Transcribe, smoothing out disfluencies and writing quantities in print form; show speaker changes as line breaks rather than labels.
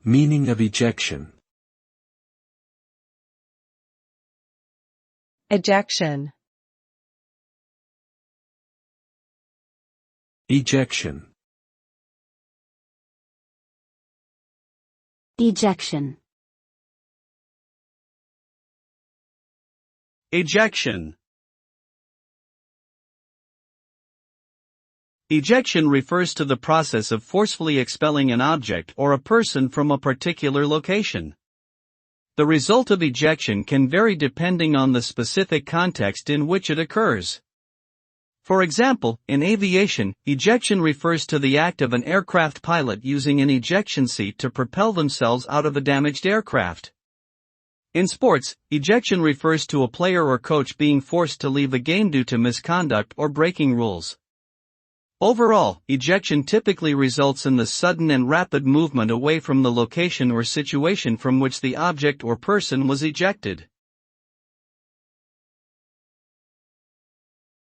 Meaning of ejection.
Ejection.
Ejection.
Ejection.
Ejection. Ejection refers to the process of forcefully expelling an object or a person from a particular location. The result of ejection can vary depending on the specific context in which it occurs. For example, in aviation, ejection refers to the act of an aircraft pilot using an ejection seat to propel themselves out of a damaged aircraft. In sports, ejection refers to a player or coach being forced to leave a game due to misconduct or breaking rules. Overall, ejection typically results in the sudden and rapid movement away from the location or situation from which the object or person was ejected.